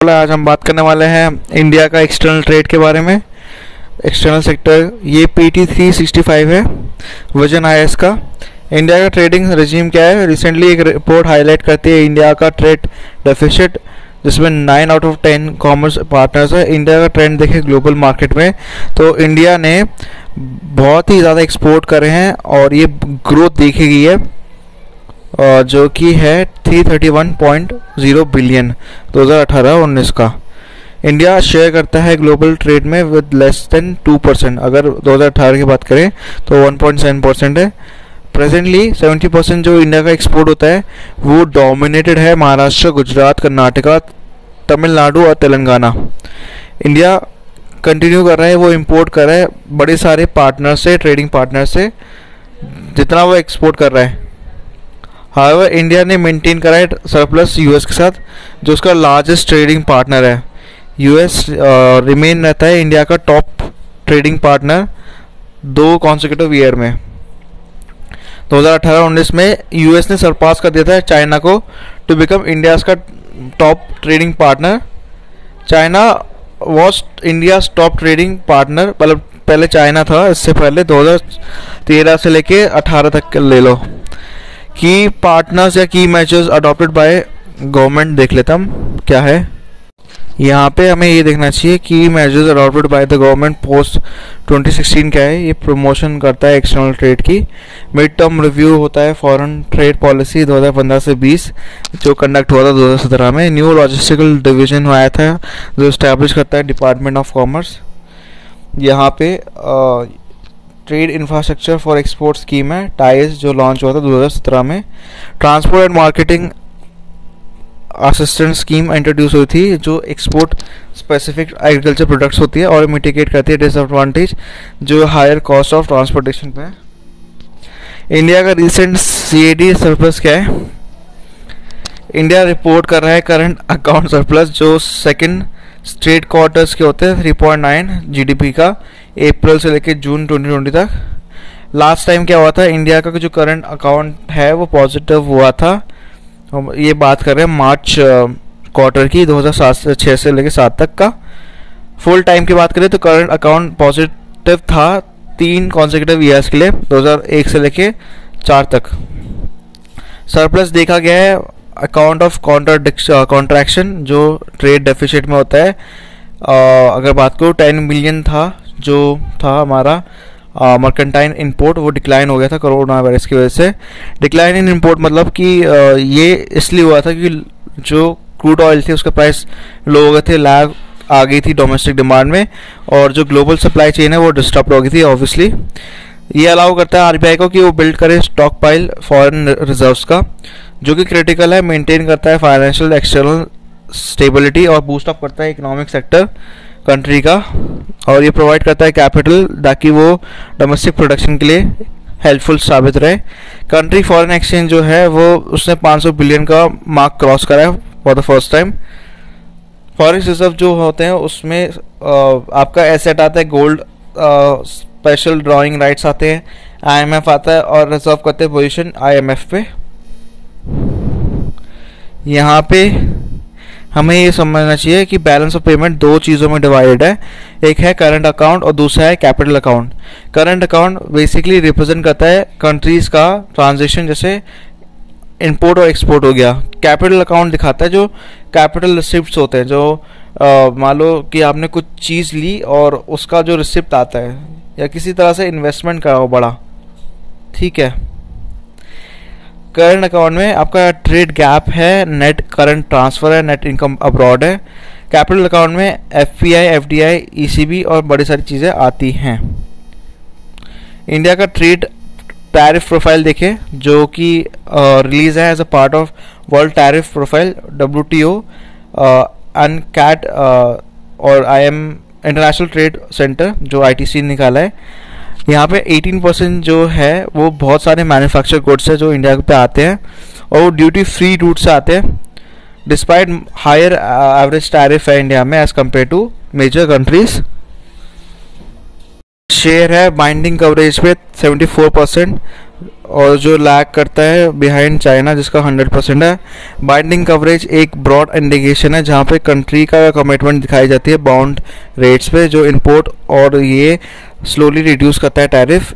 आज हम बात करने वाले हैं इंडिया का एक्सटर्नल ट्रेड के बारे में। एक्सटर्नल सेक्टर ये PT 365 है, वजन आया इसका। इंडिया का ट्रेडिंग रजीम क्या है? रिसेंटली एक रिपोर्ट हाईलाइट करती है इंडिया का ट्रेड डेफिसिट, जिसमें 9 आउट ऑफ 10 कॉमर्स पार्टनर्स है। इंडिया का ट्रेंड देखें ग्लोबल मार्केट में तो इंडिया ने बहुत ही ज़्यादा एक्सपोर्ट करे हैं और ये ग्रोथ देखी गई है जो कि है 331.0 बिलियन 2018-19 का। इंडिया शेयर करता है ग्लोबल ट्रेड में विद लेस देन 2%। अगर 2018 की बात करें तो 1.7% है। प्रेजेंटली 70% जो इंडिया का एक्सपोर्ट होता है वो डोमिनेटेड है महाराष्ट्र, गुजरात, कर्नाटका, तमिलनाडु और तेलंगाना। इंडिया कंटिन्यू कर रहा है, वो इंपोर्ट कर रहा है बड़े सारे पार्टनर से, ट्रेडिंग पार्टनर से, जितना वो एक्सपोर्ट कर रहा है। हाउएवर इंडिया ने मेंटेन करा है सरप्लस यूएस के साथ, जो उसका लार्जेस्ट ट्रेडिंग पार्टनर है। यूएस रिमेन रहता है इंडिया का top trading partner 2 consecutive year में। 2018-19 में यूएस ने सरपास कर दिया था चाइना को टू बिकम इंडिया का top trading partner. China was India top trading partner, मतलब पहले चाइना था, इससे पहले 2013 से लेके 18 तक ले लो। की पार्टनर्स या की मेजर्स अडॉप्टेड बाय गवर्नमेंट देख लेते हम क्या है। यहाँ पे हमें ये देखना चाहिए कि measures adopted by the government post 2016 क्या है। ये प्रमोशन करता है एक्सटर्नल ट्रेड की। मिड टर्म रिव्यू होता है फॉरेन ट्रेड पॉलिसी 2015 से 20 जो कंडक्ट हुआ था 2017 में। न्यू लॉजिस्टिकल डिवीजन आया था जो इस्टेब्लिश करता है डिपार्टमेंट ऑफ कॉमर्स। यहाँ पे trade infrastructure for export scheme है टाइज जो लॉन्च हुआ था 2017 में। Transport and marketing assistant scheme introduce हुई थी जो एक्सपोर्ट स्पेसिफिक एग्रीकल्चर प्रोडक्ट्स होती है और मिटिगेट करती है डिसएडवांटेज जो हायर कॉस्ट ऑफ ट्रांसपोर्टेशन पे है। इंडिया का रिसेंट CAD सरप्लस क्या है? इंडिया रिपोर्ट कर रहा है करंट अकाउंट सरप्लस जो सेकंड स्ट्रेट क्वार्टर्स के होते हैं 3.9 GDP का, अप्रैल से लेकर जून 2020 तक। लास्ट टाइम क्या हुआ था? इंडिया का जो करंट अकाउंट है वो पॉजिटिव हुआ था। हम ये बात कर रहे हैं मार्च क्वार्टर की 2006 से लेकर 7 तक का। फुल टाइम की बात करें तो करंट अकाउंट पॉजिटिव था 3 कॉन्सेक्यूटिव ईयर्स के लिए 2001 से लेकर 4 तक। सरप्लस देखा गया है अकाउंट ऑफ कॉन्ट्रैक्शन जो ट्रेड डेफिसिट में होता है। अगर बात करूँ 10 मिलियन था जो था हमारा मर्केंटाइन इंपोर्ट, वो डिक्लाइन हो गया था कोरोना वायरस की वजह से। डिक्लाइन इन इंपोर्ट मतलब कि ये इसलिए हुआ था कि जो क्रूड ऑयल थी उसका प्राइस लो हो गए थे, लैग आ गई थी डोमेस्टिक डिमांड में और जो ग्लोबल सप्लाई चेन है वो डिस्टर्ब हो गई थी ऑब्वियसली। ये अलाउ करता है RBI को कि वो बिल्ड करे स्टॉक पाइल फॉरेन रिजर्व्स का जो कि क्रिटिकल है। मेंटेन करता है फाइनेंशियल एक्सटर्नल स्टेबिलिटी और बूस्ट अप करता है इकोनॉमिक सेक्टर कंट्री का, और ये प्रोवाइड करता है कैपिटल ताकि वो डोमेस्टिक प्रोडक्शन के लिए हेल्पफुल साबित रहे। कंट्री फॉरेन एक्सचेंज जो है वो उसने 500 बिलियन का मार्क क्रॉस करा है for the first time. Foreign reserve जो होते हैं उसमें आपका एसेट आता है गोल्ड, स्पेशल ड्राइंग राइट्स आते हैं, IMF आता है और रिजर्व करते हैं पोजीशन IMF पे। यहाँ पे हमें ये समझना चाहिए कि बैलेंस ऑफ पेमेंट 2 चीज़ों में डिवाइडेड है, एक है करंट अकाउंट और दूसरा है capital account. Current account basically represent करता है कंट्रीज़ का ट्रांजेक्शन, जैसे इंपोर्ट और एक्सपोर्ट हो गया। कैपिटल अकाउंट दिखाता है जो कैपिटल रिसिप्ट्स होते हैं, जो मान लो कि आपने कुछ चीज़ ली और उसका जो रिसिप्ट आता है या किसी तरह से इन्वेस्टमेंट करा हो बड़ा, ठीक है। करंट अकाउंट में आपका ट्रेड गैप है, नेट करंट ट्रांसफर है, नेट इनकम अब्रॉड है। कैपिटल अकाउंट में FPI, FDI, ECB और बड़ी सारी चीज़ें आती हैं। इंडिया का ट्रेड टैरिफ प्रोफाइल देखें जो कि रिलीज है as a part of world tariff profile WTO UNCTAD और इंटरनेशनल ट्रेड सेंटर जो ITC निकाला है। यहाँ पे 18% जो है वो बहुत सारे मैन्युफैक्चर गुड्स है जो इंडिया पे आते हैं और वो ड्यूटी फ्री रूट से आते हैं डिस्पाइट हायर एवरेज टैरिफ है इंडिया में as compare to major countries. Share है बाइंडिंग कवरेज पे 74%, और जो लैग करता है बिहाइंड चाइना जिसका 100% है। बाइंडिंग कवरेज एक ब्रॉड इंडिकेशन है जहाँ पे कंट्री का कमिटमेंट दिखाई जाती है बॉन्ड रेट्स पे जो इंपोर्ट, और ये स्लोली रिड्यूस करता है टैरिफ।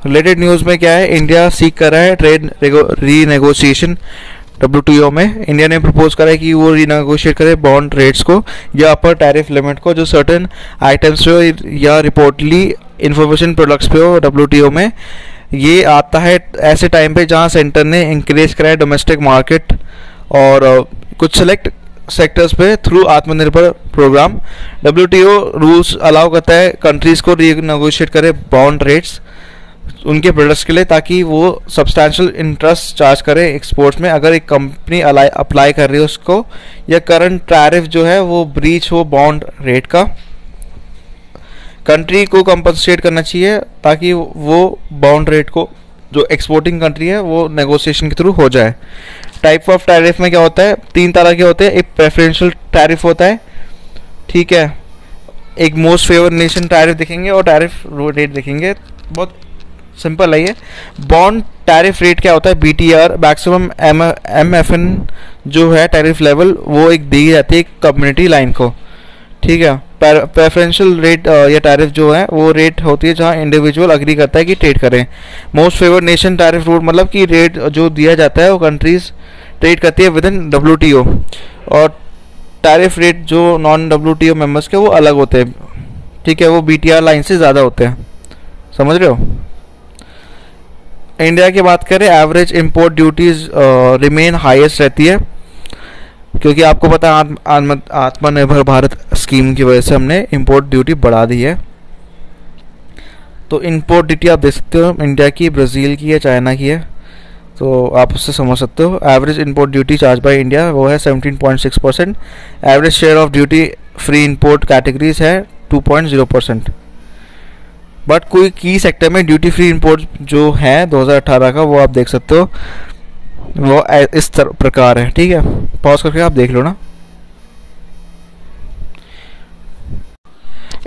रिलेटेड न्यूज़ में क्या है, इंडिया सीख कर रहा है ट्रेड रीनेगोशिएशन WTO में। इंडिया ने प्रपोज करा है कि वो रीनेगोशिएट करे बॉन्ड रेट्स को या अपर टैरिफ लिमिट को जो सर्टेन आइटम्स पे हो या रिपोर्टली इंफॉर्मेशन प्रोडक्ट्स पे हो WTO में। ये आता है ऐसे टाइम पे जहाँ सेंटर ने इंक्रेज करा है डोमेस्टिक मार्केट और कुछ सेलेक्ट सेक्टर्स पे थ्रू आत्मनिर्भर प्रोग्राम। WTO रूल्स अलाउ करता है कंट्रीज़ को रीनेगोशिएट करे बॉन्ड रेट्स उनके प्रोडक्ट्स के लिए, ताकि वो सब्सटैंशियल इंटरेस्ट चार्ज करे एक्सपोर्ट्स में अगर एक कंपनी अप्लाई कर रही है उसको, या करंट टैरिफ जो है वो ब्रीच हो बॉन्ड रेट का। कंट्री को कंपनसेट करना चाहिए ताकि वो बॉन्ड रेट को जो एक्सपोर्टिंग कंट्री है वो नेगोशिएशन के थ्रू हो जाए। टाइप ऑफ टैरिफ में क्या होता है, 3 तरह के होते हैं। एक प्रेफरेंशियल टैरिफ होता है, ठीक है, एक मोस्ट फेवर नेशन टैरिफ देखेंगे और टैरिफ रेट देखेंगे। बहुत सिंपल है ये। बॉन्ड टैरिफ रेट क्या होता है, BTR मैक्सिमम MFN जो है टैरिफ लेवल वो एक दी जाती है कम्युनिटी लाइन को, ठीक है। प्रेफरेंशियल रेट या टैरिफ जो है वो रेट होती है जहाँ इंडिविजुअल अग्री करता है कि ट्रेड करें। Most favour nation tariff route मतलब कि रेट जो दिया जाता है वो कंट्रीज ट्रेड करती है विद इन WTO, और टैरिफ रेट जो नॉन WTO मेंबर्स के वो अलग होते हैं, ठीक है, वो BTR लाइन से ज़्यादा होते हैं, समझ रहे हो। इंडिया की बात करें, average import duties remain highest रहती है क्योंकि आपको पता है आत्मनिर्भर भारत स्कीम की वजह से हमने इंपोर्ट ड्यूटी बढ़ा दी है। तो इंपोर्ट ड्यूटी आप देख सकते हो इंडिया की, ब्राज़ील की है, चाइना की है, तो आप उससे समझ सकते हो। Average import duty charge by India वो है 17.6%। Average share of duty free import categories है 2.0%। बट कोई की सेक्टर में ड्यूटी फ्री इंपोर्ट जो है 2018 का वो आप देख सकते हो, वो इस प्रकार है, ठीक है। पॉज करके आप देख लो ना।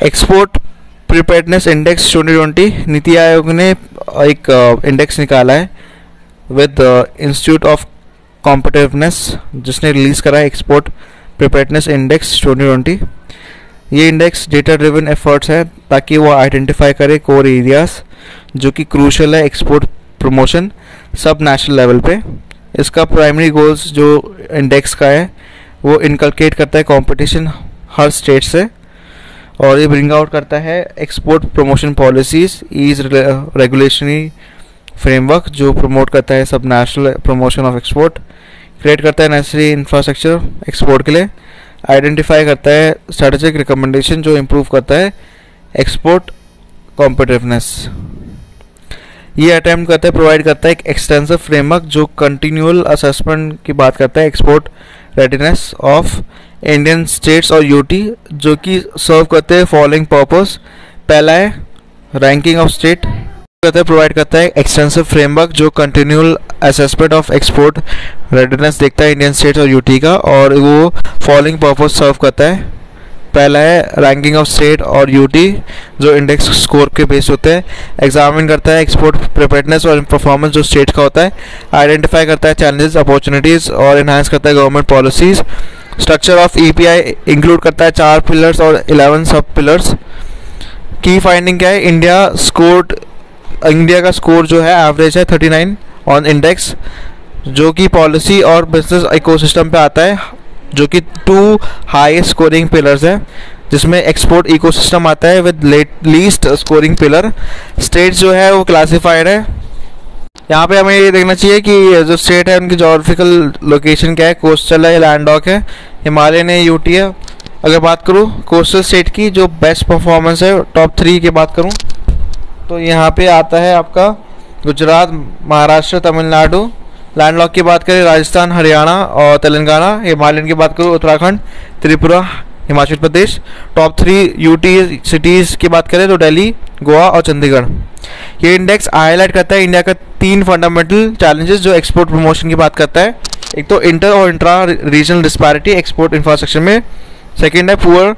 Export preparedness index 2020 NITI Aayog ने एक इंडेक्स निकाला है विद इंस्टीट्यूट ऑफ कॉम्पिटिटिवनेस जिसने रिलीज करा है एक्सपोर्ट प्रिपेयर्डनेस इंडेक्स 2020। ये इंडेक्स डेटा ड्रिवन एफर्ट्स है ताकि वो आइडेंटिफाई करे कोर एरियाज जो कि क्रूशल है एक्सपोर्ट प्रमोशन सब नेशनल लेवल पे। इसका प्राइमरी गोल्स जो इंडेक्स का है वो इनकलकेट करता है कंपटीशन हर स्टेट से, और ये ब्रिंग आउट करता है export promotion policies is regulatory framework जो प्रमोट करता है सब national promotion of export, create करता है नेसेसरी इंफ्रास्ट्रक्चर एक्सपोर्ट के लिए, आइडेंटिफाई करता है स्ट्रेटेजिक रिकमेंडेशन जो इम्प्रूव करता है एक्सपोर्ट कॉम्पिटिटिवनेस। ये अटेम्प्ट करता है प्रोवाइड करता है एक एक्सटेंसिव फ्रेमवर्क जो कंटिन्यूअल असेसमेंट की बात करता है export readiness of Indian states और यूटी जो कि सर्व करते हैं फॉलोइंग पर्पस। पहला है रैंकिंग ऑफ स्टेट, प्रोवाइड करता है एक्सटेंसिव फ्रेमवर्क जो continual assessment of export readiness देखता है इंडियन स्टेट्स और यूटी का, और वो फॉलोइंग पर्पस सर्व करता है। पहला है रैंकिंग ऑफ स्टेट और यूटी जो इंडेक्स स्कोर के बेस होते हैं, एग्जामिन करता है एक्सपोर्ट प्रिपेयर्डनेस और परफॉर्मेंस जो स्टेट का होता है, आइडेंटिफाई करता है चैलेंजेस अपॉर्चुनिटीज़ और इन्हांस करता है government policies. Structure of EPI include करता है 4 पिलर्स और 11 सब पिलर्स। की फाइंडिंग क्या है, इंडिया का स्कोर जो है एवरेज है 39 ऑन इंडेक्स जो कि पॉलिसी और बिजनेस इकोसिस्टम पे आता है, जो कि 2 हाईएस्ट स्कोरिंग पिलर्स हैं जिसमें एक्सपोर्ट इकोसिस्टम आता है with least scoring pillar. States जो है वो क्लासिफाइड है। यहाँ पे हमें ये देखना चाहिए कि जो स्टेट है उनकी जोग्राफिकल लोकेशन क्या है, कोस्टल है, लैंडलॉक है, हिमालयन है, यूटी है। अगर बात करूँ कोस्टल स्टेट की जो बेस्ट परफॉर्मेंस है टॉप 3 की बात करूँ तो यहाँ पे आता है आपका गुजरात, महाराष्ट्र, तमिलनाडु। लैंडलॉक की बात करें राजस्थान, हरियाणा और तेलंगाना। हिमालयन की बात करूँ Uttarakhand, Tripura, Himachal Pradesh. Top 3 UT cities की बात करें तो दिल्ली, गोवा और चंडीगढ़। ये इंडेक्स हाईलाइट करता है इंडिया का 3 फंडामेंटल चैलेंजेस जो एक्सपोर्ट प्रमोशन की बात करता है। एक तो इंटर और intra regional disparity export infrastructure में, सेकेंड है पुअर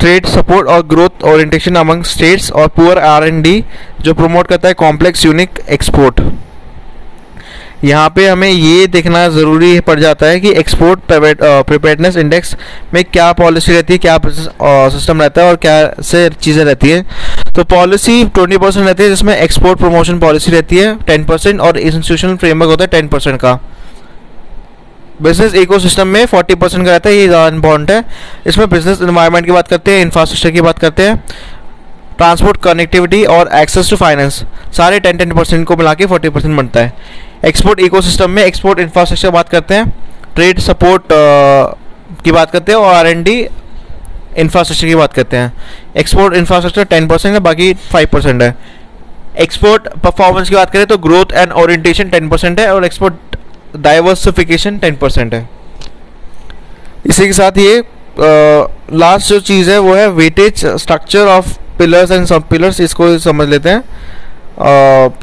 ट्रेड सपोर्ट और ग्रोथ ओरिएंटेशन अमंग स्टेट्स और पुअर R&D जो प्रमोट करता है कॉम्प्लेक्स यूनिक एक्सपोर्ट। यहाँ पे हमें ये देखना ज़रूरी पड़ जाता है कि एक्सपोर्ट प्रिपेयर्डनेस इंडेक्स में क्या पॉलिसी रहती है, क्या सिस्टम रहता है और क्या से चीज़ें रहती है। तो पॉलिसी 20% रहती है, जिसमें एक्सपोर्ट प्रमोशन पॉलिसी रहती है 10% और इंस्टीट्यूशनल फ्रेमवर्क होता है 10% का। बिजनेस इकोसिस्टम में 40% का रहता है, ये ज़्यादा इंपॉर्टेंट है। इसमें बिजनेस एनवायरनमेंट की बात करते हैं, इंफ्रास्ट्रक्चर की बात करते हैं, ट्रांसपोर्ट कनेक्टिविटी और एक्सेस टू फाइनेंस, सारे 10% को मिला के 40% बनता है। एक्सपोर्ट इकोसिस्टम में एक्सपोर्ट इंफ्रास्ट्रक्चर बात करते हैं, ट्रेड सपोर्ट की बात करते हैं और R&D इंफ्रास्ट्रक्चर की बात करते हैं। एक्सपोर्ट इंफ्रास्ट्रक्चर 10% है, बाकी 5% है। एक्सपोर्ट परफॉर्मेंस की बात करें तो ग्रोथ एंड ओरिएंटेशन 10% है और एक्सपोर्ट डाइवर्सिफिकेशन 10% है। इसी के साथ ये लास्ट जो चीज़ है वो है weightage structure of pillars and सब पिलर्स, इसको समझ लेते हैं।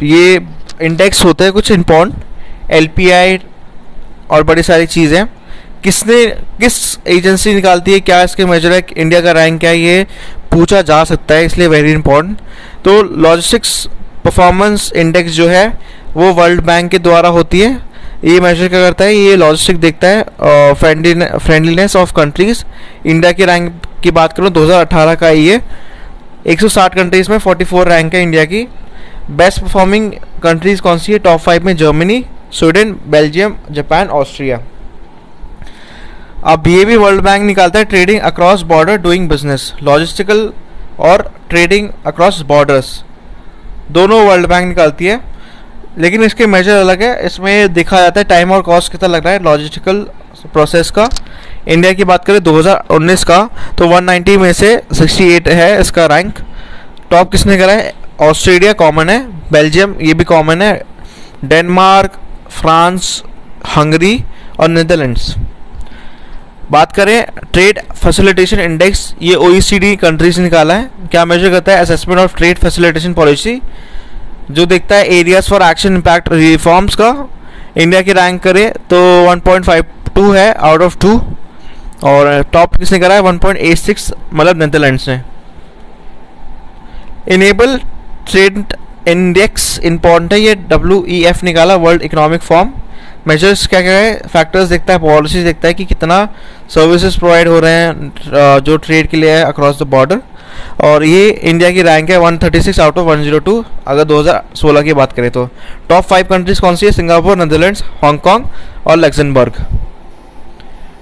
ये इंडेक्स होते हैं कुछ इम्पॉर्टेंट, LPI और बड़ी सारी चीज़ें किस एजेंसी निकालती है, क्या इसके मेजर है, इंडिया का रैंक क्या है, ये पूछा जा सकता है, इसलिए वेरी इंपॉर्टेंट। तो लॉजिस्टिक्स परफॉर्मेंस इंडेक्स जो है वो वर्ल्ड बैंक के द्वारा होती है। ये मेजर क्या करता है, ये लॉजिस्टिक देखता है फ्रेंडलीनेस ऑफ कंट्रीज़। इंडिया के रैंक की बात करूँ 2018 का ये 160 कंट्रीज़ में 44 रैंक है इंडिया की। बेस्ट परफॉर्मिंग कंट्रीज़ कौन सी है, टॉप 5 में Germany, Sweden, Belgium, Japan, Austria. अब ये भी वर्ल्ड बैंक निकालता है trading across border doing business, logistical और ट्रेडिंग अक्रॉस बॉर्डर्स दोनों वर्ल्ड बैंक निकालती है, लेकिन इसके मेजर अलग है। इसमें देखा जाता है टाइम और कॉस्ट कितना लग रहा है लॉजिस्टिकल प्रोसेस का। इंडिया की बात करें 2019 का तो 190 में से 68 है इसका रैंक। टॉप किसने करा है, ऑस्ट्रेलिया कॉमन है, बेल्जियम ये भी कॉमन है, डेनमार्क, फ्रांस, हंगरी और नीदरलैंड्स। बात करें ट्रेड फैसिलिटेशन इंडेक्स, ये OECD कंट्रीज निकाला है। क्या मेजर करता है, assessment of trade facilitation policy, जो देखता है areas for action impact reforms का। इंडिया की रैंक करें तो 1.52 है आउट ऑफ 2 और टॉप किसने करा है 1.86, मतलब नीदरलैंड्स ने। इनेबल ट्रेड इंडेक्स इंपॉर्टेंट है, ये WEF निकाला, वर्ल्ड इकोनॉमिक फोरम। मेजर्स क्या क्या है, फैक्टर्स देखता है, पॉलिसीज देखता है कि कितना सर्विसेज प्रोवाइड हो रहे हैं जो ट्रेड के लिए है अक्रॉस द बॉर्डर। और ये इंडिया की रैंक है 136 आउट ऑफ 102 अगर 2016 की बात करें तो। टॉप 5 कंट्रीज कौन सी है, सिंगापुर, नीदरलैंड्स, हांगकांग और लग्जमबर्ग।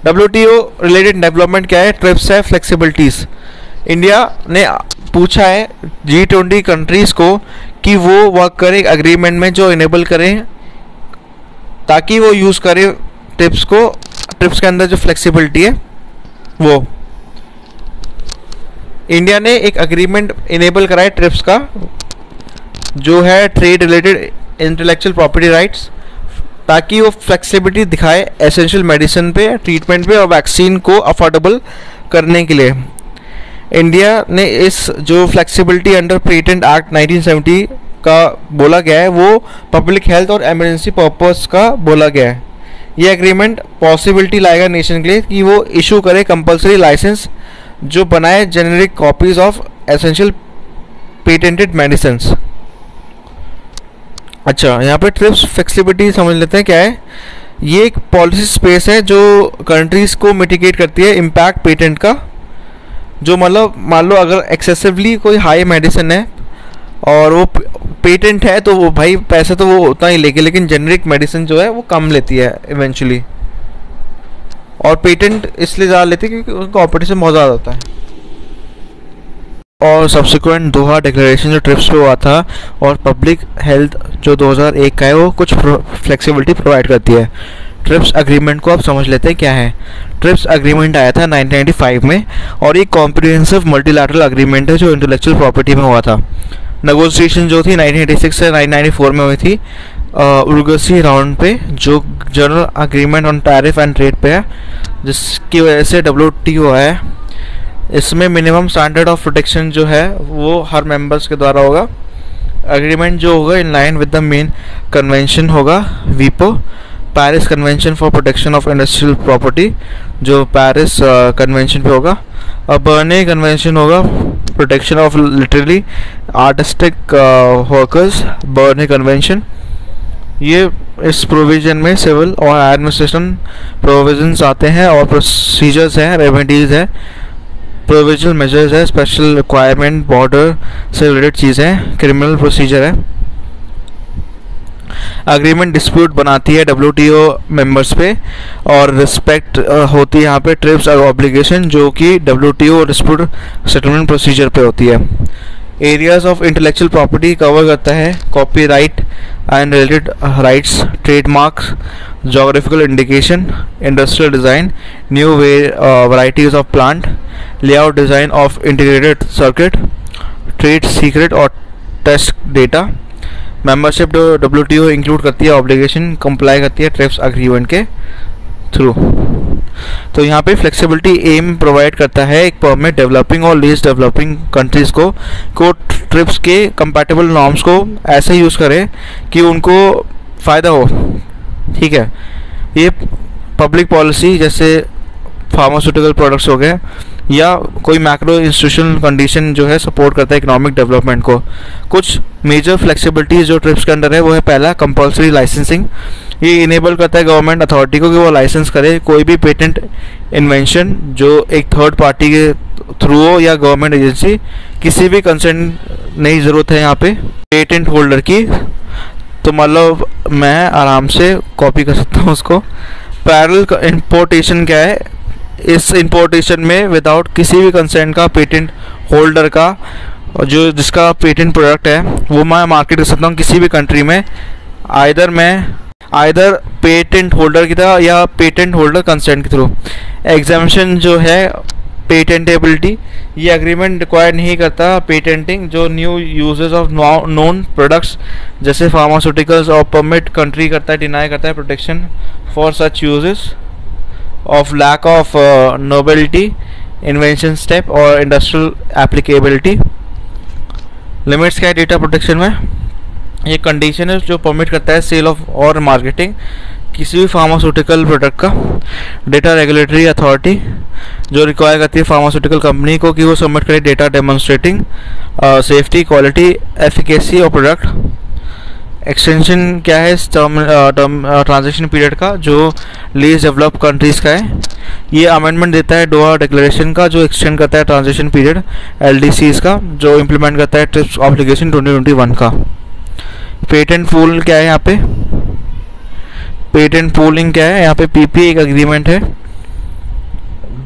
WTO रिलेटेड डेवलपमेंट क्या है, ट्रिप्स है, फ्लेक्सिबिलिटीज। इंडिया ने पूछा है G20 कंट्रीज़ को कि वो वर्क करें अग्रीमेंट में जो इनेबल करें ताकि वो यूज़ करें ट्रिप्स को, ट्रिप्स के अंदर जो फ्लेक्सिबिलिटी है वो। इंडिया ने एक अग्रीमेंट इनेबल कराया ट्रिप्स का जो है trade related intellectual property rights, ताकि वो फ्लेक्सिबिलिटी दिखाए एसेंशियल मेडिसिन पे, ट्रीटमेंट पे और वैक्सीन को अफोर्डेबल करने के लिए। इंडिया ने इस जो फ्लेक्सिबिलिटी अंडर पेटेंट एक्ट 1970 का बोला गया है वो पब्लिक हेल्थ और इमरजेंसी पर्पस का बोला गया है। ये एग्रीमेंट पॉसिबिलिटी लाएगा नेशन के लिए कि वो इशू करे कंपलसरी लाइसेंस जो बनाए generic copies of essential patented medicine. अच्छा, यहाँ पे ट्रिप्स फ्लेक्सिबिलिटी समझ लेते हैं क्या है। ये एक पॉलिसी स्पेस है जो कंट्रीज़ को मिटिगेट करती है इम्पैक्ट पेटेंट का, जो मतलब मान लो अगर एक्सेसिवली कोई हाई मेडिसिन है और वो पेटेंट है तो वो भाई पैसे तो वो उतना ही लेगी, लेकिन जेनरिक मेडिसिन जो है वो कम लेती है इवेंचुअली, और पेटेंट इसलिए ज़्यादा लेती है क्योंकि उनका कॉम्पिटिशन बहुत ज़्यादा होता है। और सब्सिक्वेंट दोहा डिक्लेरेशन जो ट्रिप्स पे हुआ था और पब्लिक हेल्थ जो 2001 का है वो कुछ फ्लेक्सिबिलिटी प्रोवाइड करती है। ट्रिप्स अग्रीमेंट को आप समझ लेते हैं क्या है। ट्रिप्स अग्रीमेंट आया था 1995 में और एक कॉम्प्रिहेंसिव मल्टीलैटरल अग्रीमेंट है जो इंटेलेक्चुअल प्रॉपर्टी में हुआ था। नेगोशिएशन जो थी 1986 से 1994 में हुई थी उर्गसी राउंड पे, जो general agreement on tariff and trade पे है, जिसकी वजह से WTO है। इसमें मिनिमम स्टैंडर्ड ऑफ प्रोटेक्शन जो है वो हर मेंबर्स के द्वारा होगा। एग्रीमेंट जो होगा in line with the main convention होगा WIPO। Paris convention for protection of industrial property, जो पेरिस कन्वेंशन पे होगा। और बर्ने कन्वेंशन होगा protection of literally artistic workers, Berne convention. ये इस प्रोविज़न में सिविल और एडमिनिस्ट्रेशन प्रोविजंस आते हैं और प्रोसीजर्स हैं, रेमेडीज़ है, प्रोविजनल मेजर्स है, स्पेशल रिक्वायरमेंट, बॉर्डर से रिलेटेड चीज़ें, क्रिमिनल प्रोसीजर है। अग्रीमेंट डिस्प्यूट बनाती है WTO मेंबर्स पे और रिस्पेक्ट होती है यहाँ पे ट्रिप्स और ऑब्लिगेशन, जो कि WTO डिस्प्यूट सेटलमेंट प्रोसीजर पे होती है। Areas of intellectual property cover करता है copyright and related rights, trademarks, geographical indication, industrial design, new varieties of plant, layout design of integrated circuit, trade secret और test data. Membership WTO include करती है obligation comply करती है trips agreement के through. तो यहाँ पे फ्लेक्सिबिलिटी एम प्रोवाइड करता है एक परमिट डेवलपिंग और लीस्ट डेवलपिंग कंट्रीज़ को ट्रिप्स के कंपैटिबल नॉर्म्स को ऐसे यूज़ करें कि उनको फ़ायदा हो। ठीक है, ये पब्लिक पॉलिसी जैसे फार्मास्यूटिकल प्रोडक्ट्स हो गए या कोई मैक्रो इंस्टीट्यूशनल कंडीशन जो है सपोर्ट करता है इकोनॉमिक डेवलपमेंट को। कुछ मेजर फ्लेक्सिबिलिटीज जो ट्रिप्स के अंडर है वो है, पहला कंपल्सरी लाइसेंसिंग। ये इनेबल करता है गवर्नमेंट अथॉरिटी को कि वो लाइसेंस करे कोई भी पेटेंट इन्वेंशन जो एक थर्ड पार्टी के थ्रू हो या गवर्नमेंट एजेंसी, किसी भी कंसर्न नहीं ज़रूरत है यहाँ पे पेटेंट होल्डर की। तो मतलब मैं आराम से कॉपी कर सकता हूँ उसको। पैरेलल इंपोर्टेशन क्या है, इस इंपोर्टेशन में विदाउट किसी भी कंसेंट का पेटेंट होल्डर का जो जिसका पेटेंट प्रोडक्ट है वो मैं मार्केट कर सकता हूँ किसी भी कंट्री में, आइदर पेटेंट होल्डर की तरह या पेटेंट होल्डर कंसेंट के थ्रू। एग्जामिशन जो है पेटेंटेबिलिटी, ये एग्रीमेंट रिक्वायर नहीं करता पेटेंटिंग जो new uses of known products जैसे फार्मास्यूटिकल्स और परमिट कंट्री करता है, डिनाई करता है protection for such uses of lack of novelty, invention step और इंडस्ट्रियल एप्लीकेबिलिटी। लिमिट्स क्या है डेटा प्रोटेक्शन में, ये कंडीशन है जो परमिट करता है सेल ऑफ और मार्केटिंग किसी भी फार्मास्यूटिकल प्रोडक्ट का। डेटा रेगुलेटरी अथॉरिटी जो रिक्वायर करती है फार्मास्यूटिकल कंपनी को कि वो सबमिट करे data demonstrating safety, quality, efficacy और प्रोडक्ट। एक्सटेंशन क्या है इस ट्रांजेक्शन पीरियड का जो लीस्ट डेवलप कंट्रीज़ का है। ये अमेंडमेंट देता है डोहा डिक्लेरेशन का जो एक्सटेंड करता है ट्रांजेक्शन पीरियड LDCs का, जो इम्प्लीमेंट करता है ट्रिप्स ऑब्लिगेशन 2021 का। पेटेंट पूल क्या है यहाँ पे, पेटेंट पूलिंग क्या है यहाँ पे, PPA एक एग्रीमेंट है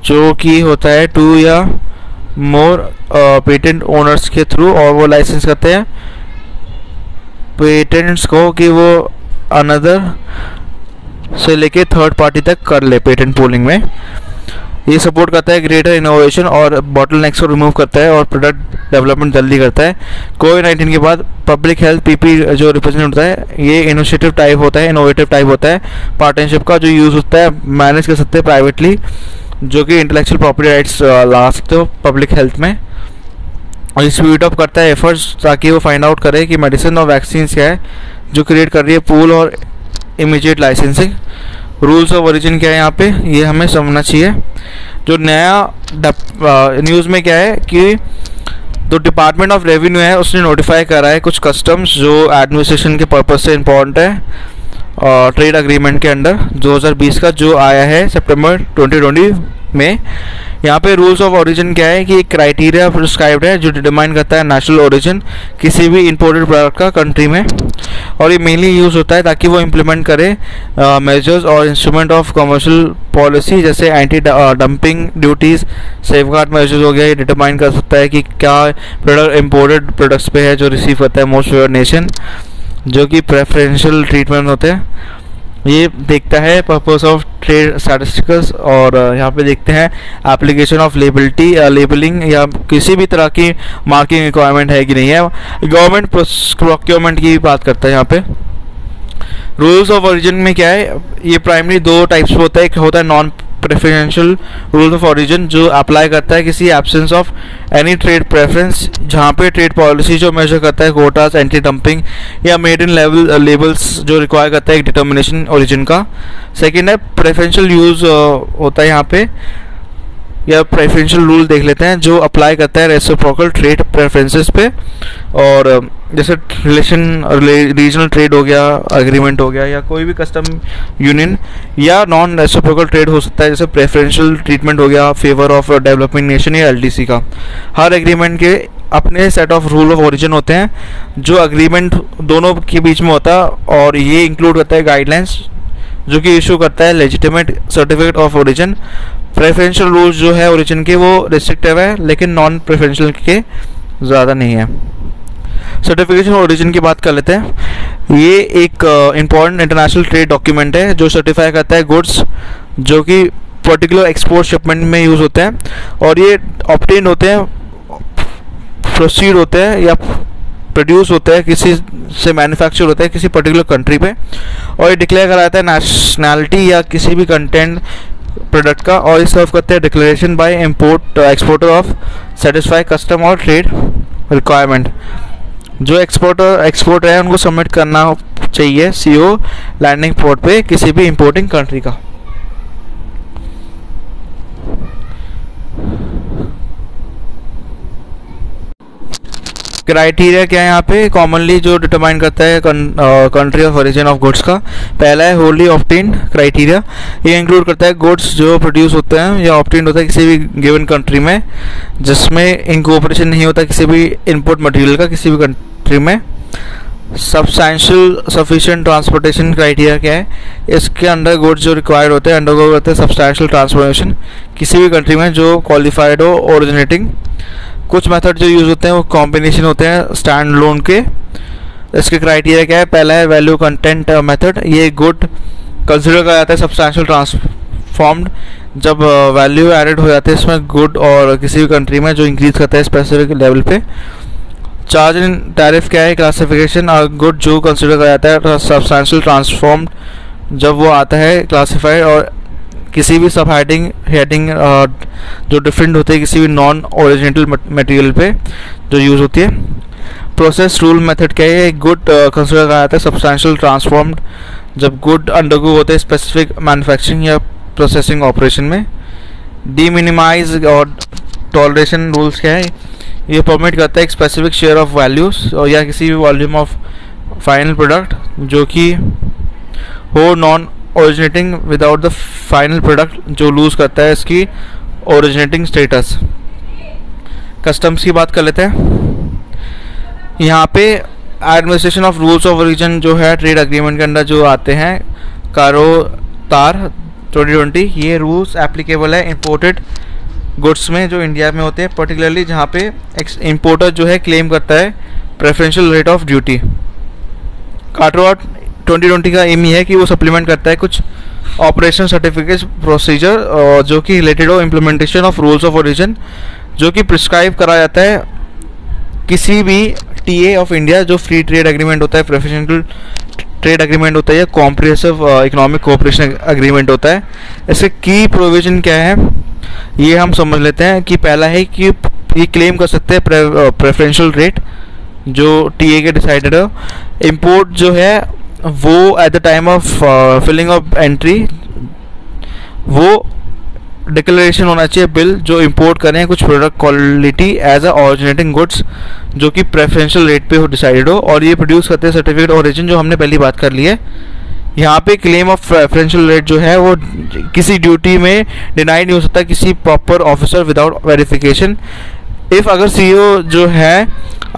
जो कि होता है 2 या मोर पेटेंट ओनर्स के थ्रू और वो लाइसेंस करते हैं पेटेंट्स को कि वो अनदर से लेके थर्ड पार्टी तक कर ले। पेटेंट पूलिंग में ये सपोर्ट करता है ग्रेटर इनोवेशन और बॉटलनेक्स को रिमूव करता है और प्रोडक्ट डेवलपमेंट जल्दी करता है। कोविड-19 के बाद पब्लिक हेल्थ PP जो रिप्रेजेंट होता है ये इनिशिएटिव टाइप होता है, इनोवेटिव टाइप होता है, पार्टनरशिप का जो यूज़ होता है मैनेज कर सकते हैं प्राइवेटली, जो कि इंटेलेक्चुअल प्रॉपर्टी राइट्स ला सकते हो पब्लिक हेल्थ में। और स्पीड अप करता है एफर्ट्स ताकि वो फाइंड आउट करे कि मेडिसिन और वैक्सीन क्या है जो क्रिएट कर रही है पूल और immediate licensing. Rules of origin क्या है यहाँ पे, ये हमें समझना चाहिए। जो नया न्यूज़ में क्या है कि जो डिपार्टमेंट ऑफ रेवेन्यू है उसने नोटिफाई करा है कुछ कस्टम्स जो एडमिनिस्ट्रेशन के पर्पज़ से इम्पोर्टेंट है ट्रेड एग्रीमेंट के अंडर 2020 का जो आया है सितंबर 2020 में। यहाँ पे रूल्स ऑफ ओरिजिन क्या है कि एक क्राइटेरिया प्रिस्क्राइब्ड है जो डिटरमाइन करता है नेशनल ओरिजिन किसी भी इंपोर्टेड प्रोडक्ट का कंट्री में, और ये मेनली यूज़ होता है ताकि वो इम्प्लीमेंट करे मेजर्स और इंस्ट्रूमेंट ऑफ कमर्शियल पॉलिसी जैसे anti dumping duties, safeguard measures हो गया। ये डिटरमाइन कर सकता है कि क्या प्रोडक्ट इम्पोर्टेड प्रोडक्ट्स पे है जो रिसीव करता है मोस्ट फेवर्ड नेशन, जो कि प्रेफरेंशियल ट्रीटमेंट होते हैं। ये देखता है पर्पस ऑफ ट्रेड स्टैटिस्टिक्स, और यहाँ पे देखते हैं एप्लीकेशन ऑफ लेबलिंग या किसी भी तरह की मार्किंग रिक्वायरमेंट है कि नहीं है। गवर्नमेंट प्रोक्योरमेंट की बात करता है यहाँ पे। रूल्स ऑफ ओरिजिन में क्या है, ये प्राइमरी 2 टाइप्स होता है, एक होता है non preferential rule of origin जो अप्लाई करता है किसी absence of any trade preference, जहाँ पे ट्रेड पॉलिसी जो मेजर करता है कोटास, एंटी डंपिंग या मेड इन लेबल्स जो रिक्वायर करता है एक डिटर्मिनेशन ओरिजिन का। सेकेंड है प्रेफरेंशियल यूज़ होता है यहाँ पे, या प्रेफरेंशियल रूल देख लेते हैं जो अप्लाई करता है रेसिप्रोकल ट्रेड प्रेफरेंसेस पे। और जैसे रीजनल ट्रेड हो गया, एग्रीमेंट हो गया, या कोई भी कस्टम यूनियन, या नॉन रेसिप्रोकल ट्रेड हो सकता है जैसे प्रेफरेंशियल ट्रीटमेंट हो गया फेवर ऑफ डेवलपिंग नेशन या एलडीसी का। हर एग्रीमेंट के अपने set of rule of origin होते हैं जो एग्रीमेंट दोनों के बीच में होता है, और ये इंक्लूड करता है गाइडलाइंस जो कि इशू करता है legitimate certificate of origin. Preferential rules जो है ओरिजिन के वो रिस्ट्रिक्टिव है, लेकिन नॉन प्रेफरेंशियल के ज़्यादा नहीं है। सर्टिफिकेशन ओरिजिन की बात कर लेते हैं। ये एक इम्पॉर्टेंट इंटरनेशनल ट्रेड डॉक्यूमेंट है जो सर्टिफाई करता है गुड्स जो कि पर्टिकुलर एक्सपोर्ट शिपमेंट में यूज़ होते हैं, और ये ऑब्टेन होते हैं, प्रोसीड होते हैं या प्रोड्यूस होता है किसी से, मैन्युफैक्चर होता है किसी पर्टिकुलर कंट्री पे, और ये डिक्लेयर कराता है नेशनैलिटी या किसी भी कंटेंट प्रोडक्ट का, और ये सर्व करते हैं declaration bye exporter of satisfy custom और ट्रेड रिक्वायरमेंट। जो एक्सपोर्टर है उनको सबमिट करना चाहिए सीओ लैंडिंग पोर्ट पे किसी भी इंपोर्टिंग कंट्री का। क्राइटेरिया क्या है यहाँ पे कॉमनली जो डिटरमाइन करता है country of origin of goods का। पहला है होली ऑब्टेन्ड क्राइटेरिया, ये इंक्लूड करता है गुड्स जो प्रोड्यूस होते हैं या ऑब्टेन्ड होता है किसी भी गिवन कंट्री में जिसमें इनकॉर्पोरेशन नहीं होता किसी भी इनपुट मटेरियल का किसी भी कंट्री में। सब्सटैंशियल सफिशिएंट ट्रांसपोर्टेशन क्राइटेरिया क्या है, इसके अंडर गुड्स जो रिक्वायर्ड होते हैं अंडरगो करते हैं सब्सटैंशियल ट्रांसपोर्टेशन किसी भी कंट्री में जो क्वालिफाइड हो ओरिजिनेटिंग। कुछ मेथड जो यूज़ होते हैं वो कॉम्बिनेशन होते हैं स्टैंड लोन के। इसके क्राइटेरिया क्या है, पहला है वैल्यू कंटेंट मेथड, ये गुड कंसिडर करा जाता है सब्सटैंशियल ट्रांसफॉर्म्ड जब वैल्यू एडेड हो जाते हैं इसमें गुड और किसी भी कंट्री में जो इंक्रीज करता है स्पेसिफिक लेवल पे। चार्ज एंड टैरिफ क्या है, क्लासिफिकेशन और गुड जो कंसिडर करा जाता है सब्सटैंशियल ट्रांसफॉर्म्ड जब वो आता है क्लासिफाइड, और किसी भी सब हेडिंग जो डिफरेंट होते हैं किसी भी नॉन ओरिजिनल मटेरियल पे जो यूज़ होती है। प्रोसेस रूल मेथड क्या है, गुड कंसिडर करा जाता है सब्सटैंशियल ट्रांसफॉर्म्ड जब गुड अंडरगो होते हैं स्पेसिफिक मैन्युफैक्चरिंग या प्रोसेसिंग ऑपरेशन में। डी मिनिमाइज और टॉलरेशन रूल्स क्या है, ये परमिट करता है एक स्पेसिफिक शेयर ऑफ वैल्यूज और या किसी भी वॉल्यूम ऑफ फाइनल प्रोडक्ट जो कि हो non originating without the final product जो लूज करता है इसकी ओरिजिनेटिंग स्टेटस। कस्टम्स की बात कर लेते हैं। यहाँ पे administration of rules of origin जो है ट्रेड एग्रीमेंट के अंदर जो आते हैं कारोतार 2020, ये रूल्स एप्लीकेबल है इंपोर्टेड गुड्स में जो इंडिया में होते हैं, पर्टिकुलरली जहाँ पे इंपोर्टर जो है क्लेम करता है प्रेफरेंशियल रेट ऑफ ड्यूटी। कारोतार 2020 का एम ही है कि वो सप्लीमेंट करता है कुछ ऑपरेशन सर्टिफिकेट प्रोसीजर जो कि रिलेटेड हो implementation of rules of origin जो कि प्रिस्क्राइब करा जाता है किसी भी टीए ऑफ इंडिया जो फ्री ट्रेड एग्रीमेंट होता है, प्रेफरेंशियल ट्रेड एग्रीमेंट होता है या कॉम्प्रिहेंसिव इकोनॉमिक कोऑपरेशन एग्रीमेंट होता है। इसके की प्रोविजन क्या है ये हम समझ लेते हैं कि पहला है कि ये क्लेम कर सकते हैं प्रेफरेंशियल रेट जो टीए के डिसाइडेड है। इंपोर्ट जो है वो at the time of filing of entry वो डिक्लेरेशन होना चाहिए बिल जो इंपोर्ट करें कुछ product quality as a originating goods जो कि प्रेफरेंशियल रेट पे हो डिसाइडेड हो, और ये प्रोड्यूस करते हैं सर्टिफिकेट ओरिजिन जो हमने पहली बात कर ली है। यहाँ पे क्लेम ऑफ प्रेफरेंशियल रेट जो है वो किसी ड्यूटी में डिनाई नहीं हो सकता किसी proper officer without verification. If अगर सीईओ जो है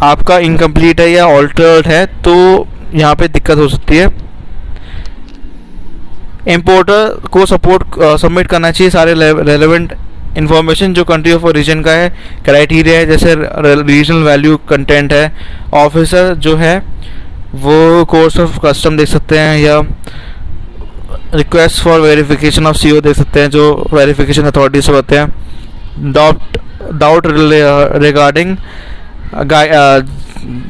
आपका इनकम्प्लीट है या ऑल्टर्ड है तो यहाँ पे दिक्कत हो सकती है। इंपोर्टर को सबमिट करना चाहिए सारे रेलेवेंट इंफॉर्मेशन जो कंट्री ऑफ ओरिजिन का है, क्राइटेरिया है जैसे रीजनल वैल्यू कंटेंट है, ऑफिसर जो है वो कोर्स ऑफ कस्टम देख सकते हैं या request for verification of CO देख सकते हैं जो वेरिफिकेशन अथॉरिटी से होते हैं। डाउट रिगार्डिंग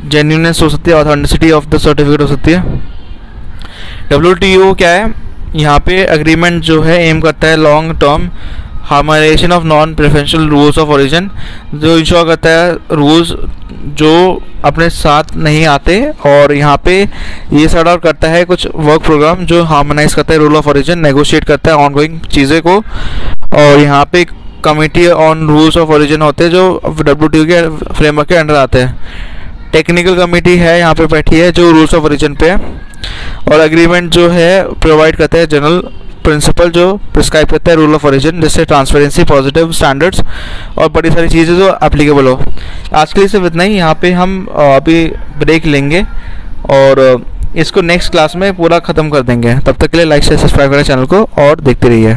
जेन्युइननेस हो सकती है, ऑथेंटिसिटी ऑफ द सर्टिफिकेट हो सकती है। WTO क्या है, यहाँ पे एग्रीमेंट जो है एम करता है long term harmonisation of non preferential rules of origin, जो इंश्योर करता है रूल्स जो अपने साथ नहीं आते, और यहाँ पे ये सॉर्ट आउट करता है कुछ वर्क प्रोग्राम जो हार्मोनाइज करता है रूल ऑफ ओरिजिन, नेगोशिएट करता है ऑनगोइंग चीज़ें को। और यहाँ पे committee on rules of origin होते हैं जो WTO के फ्रेमवर्क के अंडर आते हैं। टेक्निकल कमेटी है यहाँ पे बैठी है जो रूल्स ऑफ ओरिजिन पे है। और एग्रीमेंट जो है प्रोवाइड करता है जनरल प्रिंसिपल जो प्रिस्क्राइब करता है रूल ऑफ ओरिजिन, जैसे ट्रांसपेरेंसी, पॉजिटिव स्टैंडर्ड्स और बड़ी सारी चीज़ें जो एप्लीकेबल हो। आज के लिए सिर्फ इतना ही। यहाँ पे हम अभी ब्रेक लेंगे और इसको नेक्स्ट क्लास में पूरा ख़त्म कर देंगे। तब तक के लिए लाइक शेयर सब्सक्राइब करें चैनल को और देखते रहिए।